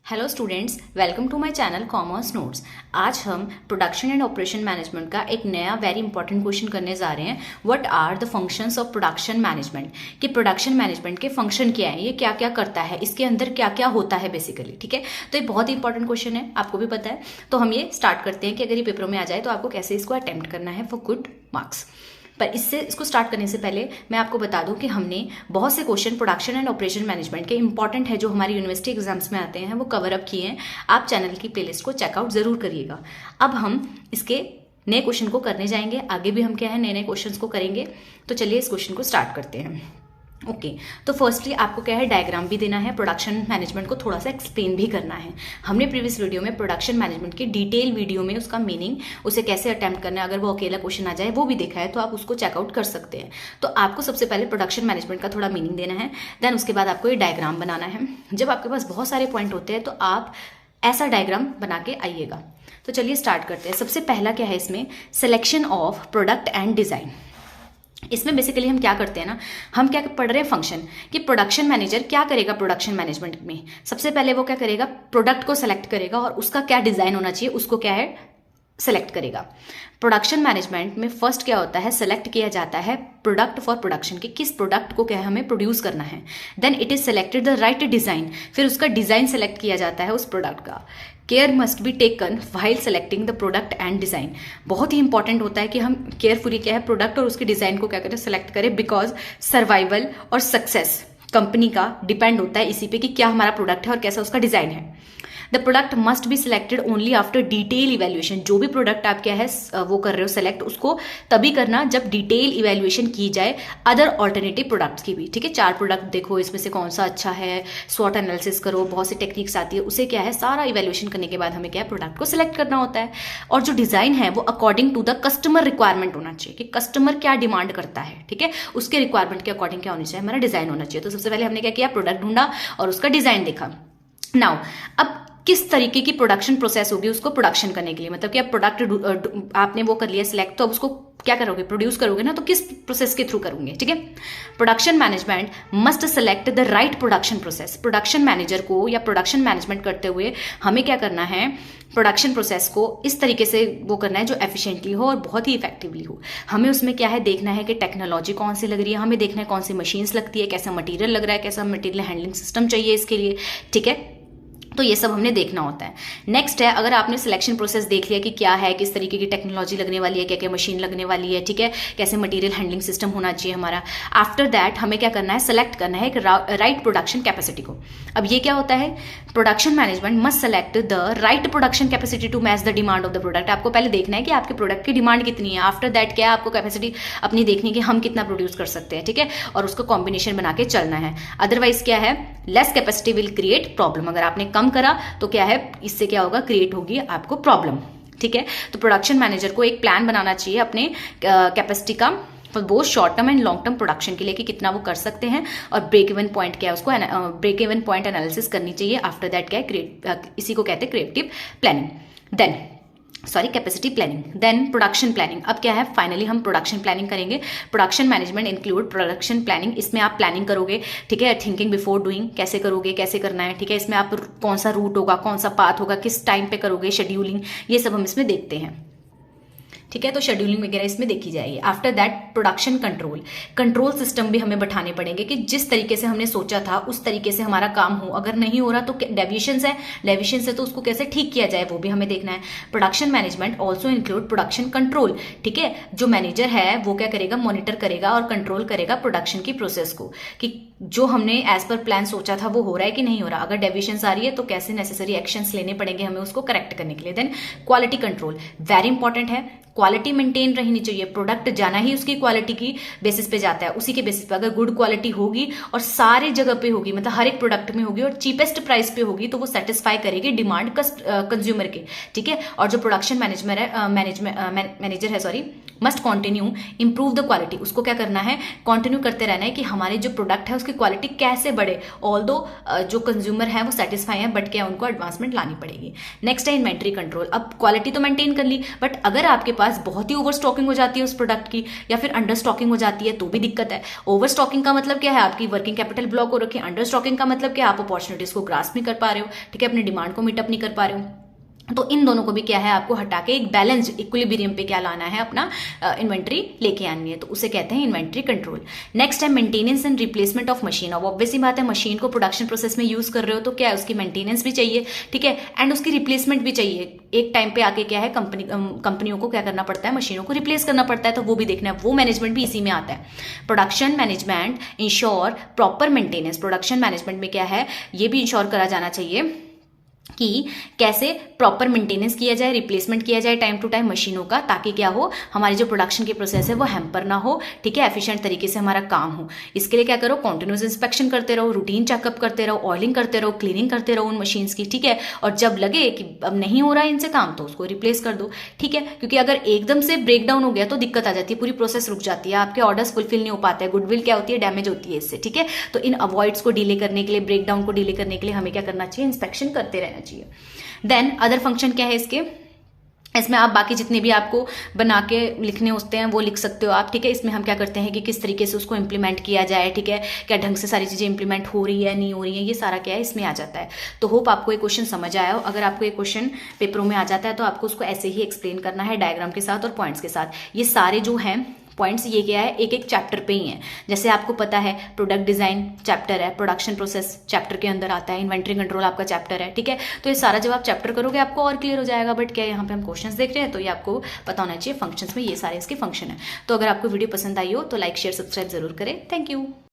Hello students, welcome to my channel commerce notes. आज हम production and operation management का एक नया वेरी इंपॉर्टेंट क्वेश्चन करने जा रहे हैं। What are the functions of production management, कि प्रोडक्शन मैनेजमेंट के फंक्शन क्या है, ये क्या क्या करता है, इसके अंदर क्या क्या होता है बेसिकली। ठीक है, तो ये बहुत ही इंपॉर्टेंट क्वेश्चन है, आपको भी पता है। तो हम ये स्टार्ट करते हैं कि अगर ये पेपरों में आ जाए तो आपको कैसे इसको अटेम्प्ट करना है फॉर गुड मार्क्स। पर इसको स्टार्ट करने से पहले मैं आपको बता दूं कि हमने बहुत से question production and operation management के इंपॉर्टेंट है जो हमारी यूनिवर्सिटी एग्जाम्स में आते हैं वो कवर अप किए हैं। आप चैनल की प्लेलिस्ट को चेकआउट जरूर करिएगा। अब हम इसके नए क्वेश्चन को करने जाएंगे। आगे भी हम क्या है नए नए क्वेश्चन को करेंगे। तो चलिए इस क्वेश्चन को स्टार्ट करते हैं। ओके, तो फर्स्टली आपको क्या है डायग्राम भी देना है, प्रोडक्शन मैनेजमेंट को थोड़ा सा एक्सप्लेन भी करना है। हमने प्रीवियस वीडियो में प्रोडक्शन मैनेजमेंट की डिटेल वीडियो में उसका मीनिंग, उसे कैसे अटेम्प्ट करना है, अगर वो अकेला क्वेश्चन आ जाए वो भी देखा है, तो आप उसको चेकआउट कर सकते हैं। तो आपको सबसे पहले प्रोडक्शन मैनेजमेंट का थोड़ा मीनिंग देना है, देन उसके बाद आपको ये डायग्राम बनाना है। जब आपके पास बहुत सारे पॉइंट होते हैं तो आप ऐसा डायग्राम बना के आइएगा। तो चलिए स्टार्ट करते हैं। सबसे पहला क्या है इसमें, selection of product and design. इसमें बेसिकली हम क्या करते हैं ना, हम क्या पढ़ रहे हैं फंक्शन, कि प्रोडक्शन मैनेजर क्या करेगा प्रोडक्शन मैनेजमेंट में। सबसे पहले वो क्या करेगा, प्रोडक्ट को सेलेक्ट करेगा और उसका क्या डिजाइन होना चाहिए उसको क्या है सेलेक्ट करेगा। प्रोडक्शन मैनेजमेंट में फर्स्ट क्या होता है, सेलेक्ट किया जाता है प्रोडक्ट फॉर प्रोडक्शन, कि किस प्रोडक्ट को क्या है हमें प्रोड्यूस करना है। Then it is selected the right design, फिर उसका डिजाइन सेलेक्ट किया जाता है उस प्रोडक्ट का। Care must be taken while selecting the product and design. बहुत ही इंपॉर्टेंट होता है कि हम केयरफुली क्या है प्रोडक्ट और उसके डिजाइन को क्या करें सेलेक्ट करें, बिकॉज सर्वाइवल और सक्सेस कंपनी का डिपेंड होता है इसी पे कि क्या हमारा प्रोडक्ट है और कैसा उसका डिजाइन है। The product must be selected only after detail evaluation. जो भी प्रोडक्ट आप क्या है वो कर रहे हो सेलेक्ट, उसको तभी करना जब डिटेल इवेल्युएशन की जाए अदर ऑल्टरनेटिव प्रोडक्ट्स की भी। ठीक है, 4 प्रोडक्ट देखो इसमें से कौन सा अच्छा है, स्वॉट एनालिसिस करो, बहुत सी टेक्निक्स आती है, उसे क्या है सारा इवेल्युएशन करने के बाद हमें क्या है प्रोडक्ट को सिलेक्ट करना होता है। और जो डिजाइन है वो according to the customer requirement होना चाहिए, कि कस्टमर क्या डिमांड करता है। ठीक है, उसके रिक्वायरमेंट के अकॉर्डिंग क्या होनी चाहिए, हमारा डिजाइन होना चाहिए। तो सबसे पहले हमने क्या किया, प्रोडक्ट ढूंढा और उसका डिजाइन देखा। नाउ अब किस तरीके की प्रोडक्शन प्रोसेस होगी उसको प्रोडक्शन करने के लिए, मतलब कि आप प्रोडक्ट आपने वो कर लिया सिलेक्ट, तो अब उसको क्या करोगे, प्रोड्यूस करोगे ना, तो किस प्रोसेस के थ्रू करोगे। ठीक है, production management must select the right production process. Production manager को या प्रोडक्शन मैनेजमेंट करते हुए हमें क्या करना है, प्रोडक्शन प्रोसेस को इस तरीके से वो करना है जो एफिशिएंटली हो और बहुत ही इफेक्टिवली हो। हमें उसमें क्या है देखना है कि टेक्नोलॉजी कौन सी लग रही है, हमें देखना है कौन सी मशीन्स लगती है, कैसा मटीरियल लग रहा है, कैसा मटीरियल हैंडलिंग सिस्टम चाहिए इसके लिए। ठीक है, तो ये सब हमने देखना होता है। नेक्स्ट है, अगर आपने सिलेक्शन प्रोसेस देख लिया कि क्या है, किस तरीके की टेक्नोलॉजी लगने वाली है, क्या क्या मशीन लगने वाली है, ठीक है, कैसे मटेरियल हैंडलिंग सिस्टम होना चाहिए हमारा। आफ्टर दैट हमें क्या करना है, सेलेक्ट करना है एक राइट प्रोडक्शन कैपेसिटी को। अब ये क्या होता है, production management must select the right production capacity to match the demand of the product. आपको पहले देखना है कि आपके प्रोडक्ट की डिमांड कितनी है। आफ्टर दैट क्या है, आपको कैपेसिटी अपनी देखनी है कि हम कितना प्रोड्यूस कर सकते हैं। ठीक है, और उसको कॉम्बिनेशन बना के चलना है। अदरवाइज क्या है, less capacity will create problem. अगर आपने कम करा तो क्या है, इससे क्या होगा, क्रिएट होगी आपको प्रॉब्लम। ठीक है, तो प्रोडक्शन मैनेजर को एक प्लान बनाना चाहिए अपने कैपेसिटी का, both short term and long term production के लिए, कि कितना वो कर सकते हैं और ब्रेक इवन पॉइंट क्या है, उसको ब्रेक इवन पॉइंट एनालिसिस करनी चाहिए। आफ्टर दैट क्या है, इसी को कहते हैं creative planning, then capacity planning, then production planning. अब क्या है, फाइनली हम प्रोडक्शन प्लानिंग करेंगे। Production management include production planning. इसमें आप प्लानिंग करोगे, ठीक है, थिंकिंग बिफोर डूइंग, कैसे करोगे, कैसे करना है। ठीक है, इसमें आप कौन सा रूट होगा, कौन सा पाथ होगा, किस टाइम पे करोगे, शेड्यूलिंग, ये सब हम इसमें देखते हैं। ठीक है, तो शेड्यूलिंग वगैरह इसमें देखी जाएगी। After that production control system भी हमें बैठाने पड़ेंगे, कि जिस तरीके से हमने सोचा था उस तरीके से हमारा काम हो। अगर नहीं हो रहा तो डेविएशंस है तो उसको कैसे ठीक किया जाए वो भी हमें देखना है। Production management also include production control. ठीक है, जो मैनेजर है वो क्या करेगा, मॉनिटर करेगा और कंट्रोल करेगा प्रोडक्शन की प्रोसेस को, कि जो हमने एज पर प्लान सोचा था वो हो रहा है कि नहीं हो रहा। अगर डेविएशंस आ रही है तो कैसे नेसेसरी एक्शंस लेने पड़ेंगे हमें उसको करेक्ट करने के लिए। Then quality control very important है, क्वालिटी मेंटेन रहनी चाहिए। प्रोडक्ट जाना ही उसकी क्वालिटी की बेसिस पे जाता है, उसी के बेसिस पे अगर गुड क्वालिटी होगी और सारे जगह पे होगी, मतलब हर एक प्रोडक्ट में होगी और चीपेस्ट प्राइस पे होगी, तो वो सेटिस्फाई करेगी डिमांड कंज्यूमर के। ठीक है, और जो प्रोडक्शन मैनेजर है must continue improve the quality, उसको क्या करना है, कंटिन्यू करते रहना है कि हमारे जो प्रोडक्ट है उसकी क्वालिटी कैसे बढ़े, ऑल्दो जो कंज्यूमर है वो सेटिस्फाई है, बट क्या उनको एडवांसमेंट लानी पड़ेगी। नेक्स्ट है इन्वेंट्री कंट्रोल। अब क्वालिटी तो मेंटेन कर ली, बट अगर आपके पास बहुत ही ओवर स्टॉकिंग हो जाती है उस प्रोडक्ट की, या फिर अंडर स्टॉकिंग हो जाती है तो भी दिक्कत है। ओवर स्टॉकिंग का मतलब क्या है, आपकी वर्किंग कैपिटल ब्लॉक हो रखी है। अंडर स्टॉकिंग का मतलब क्या, आप अपॉर्चुनिटीज को ग्रास्प नहीं कर पा रहे हो, ठीक है, अपनी डिमांड को मीटअप नहीं कर पा रहे हो। तो इन दोनों को भी क्या है, आपको हटा के एक बैलेंस इक्विलिब्रियम पे क्या लाना है, अपना इन्वेंट्री लेके आनी है, तो उसे कहते हैं इन्वेंट्री कंट्रोल। नेक्स्ट है maintenance and replacement of machine. अब ऑब्वियसली बात है, मशीन को प्रोडक्शन प्रोसेस में यूज कर रहे हो तो क्या है, उसकी मेंटेनेंस भी चाहिए, ठीक है, एंड उसकी रिप्लेसमेंट भी चाहिए। एक टाइम पे आके क्या है, कंपनियों को क्या करना पड़ता है, मशीनों को रिप्लेस करना पड़ता है, तो वो भी देखना है, वो मैनेजमेंट भी इसी में आता है। Production management ensure proper maintenance. Production management में क्या है, ये भी इंश्योर करा जाना चाहिए कि कैसे प्रॉपर मेंटेनेंस किया जाए, रिप्लेसमेंट किया जाए टाइम टू टाइम मशीनों का, ताकि क्या हो, हमारी जो प्रोडक्शन की प्रोसेस है वो हैम्पर ना हो, ठीक है, एफिशिएंट तरीके से हमारा काम हो। इसके लिए क्या करो, कॉन्टिन्यूस इंस्पेक्शन करते रहो, रूटीन चेकअप करते रहो, ऑयलिंग करते रहो, क्लीनिंग करते रहो उन मशीन्स की, ठीक है, और जब लगे कि अब नहीं हो रहा है इनसे काम तो उसको रिप्लेस कर दो, ठीक है, क्योंकि अगर एकदम से ब्रेक डाउन हो गया तो दिक्कत आ जाती है, पूरी प्रोसेस रुक जाती है, आपके ऑर्डर्स फुलफिल नहीं हो पाते हैं, गुडविल क्या होती है, डैमेज होती है इससे, ठीक है। तो इन अवॉइड्स को डिले करने के लिए, ब्रेक डाउन को डिले करने के लिए हमें क्या करना चाहिए, इंस्पेक्शन करते रहना चाहिए। देन अदर फंक्शन क्या है इसके, इसमें आप बाकी जितने भी आपको बना के लिखने होते हैं वो लिख सकते हो आप, ठीक है। इसमें हम क्या करते हैं कि किस तरीके से उसको इंप्लीमेंट किया जाए, ठीक है, क्या ढंग से सारी चीज़ें इंप्लीमेंट हो रही है नहीं हो रही है, ये सारा क्या है इसमें आ जाता है। तो होप आपको ये क्वेश्चन समझ आया हो। अगर आपको ये क्वेश्चन पेपरों में आ जाता है तो आपको उसको ऐसे ही एक्सप्लेन करना है, डायग्राम के साथ और पॉइंट्स के साथ। ये सारे जो हैं पॉइंट्स, ये क्या है, एक एक चैप्टर पे ही है। जैसे आपको पता है प्रोडक्ट डिजाइन चैप्टर है, प्रोडक्शन प्रोसेस चैप्टर के अंदर आता है, इन्वेंट्री कंट्रोल आपका चैप्टर है, ठीक है। तो ये सारा जब आप चैप्टर करोगे आपको और क्लियर हो जाएगा। बट क्या यहाँ पे हम क्वेश्चंस देख रहे हैं तो ये आपको पता होना चाहिए फंक्शंस में ये सारे इसके फंक्शन है। तो अगर आपको वीडियो पसंद आई हो तो लाइक शेयर सब्सक्राइब जरूर करें। Thank you.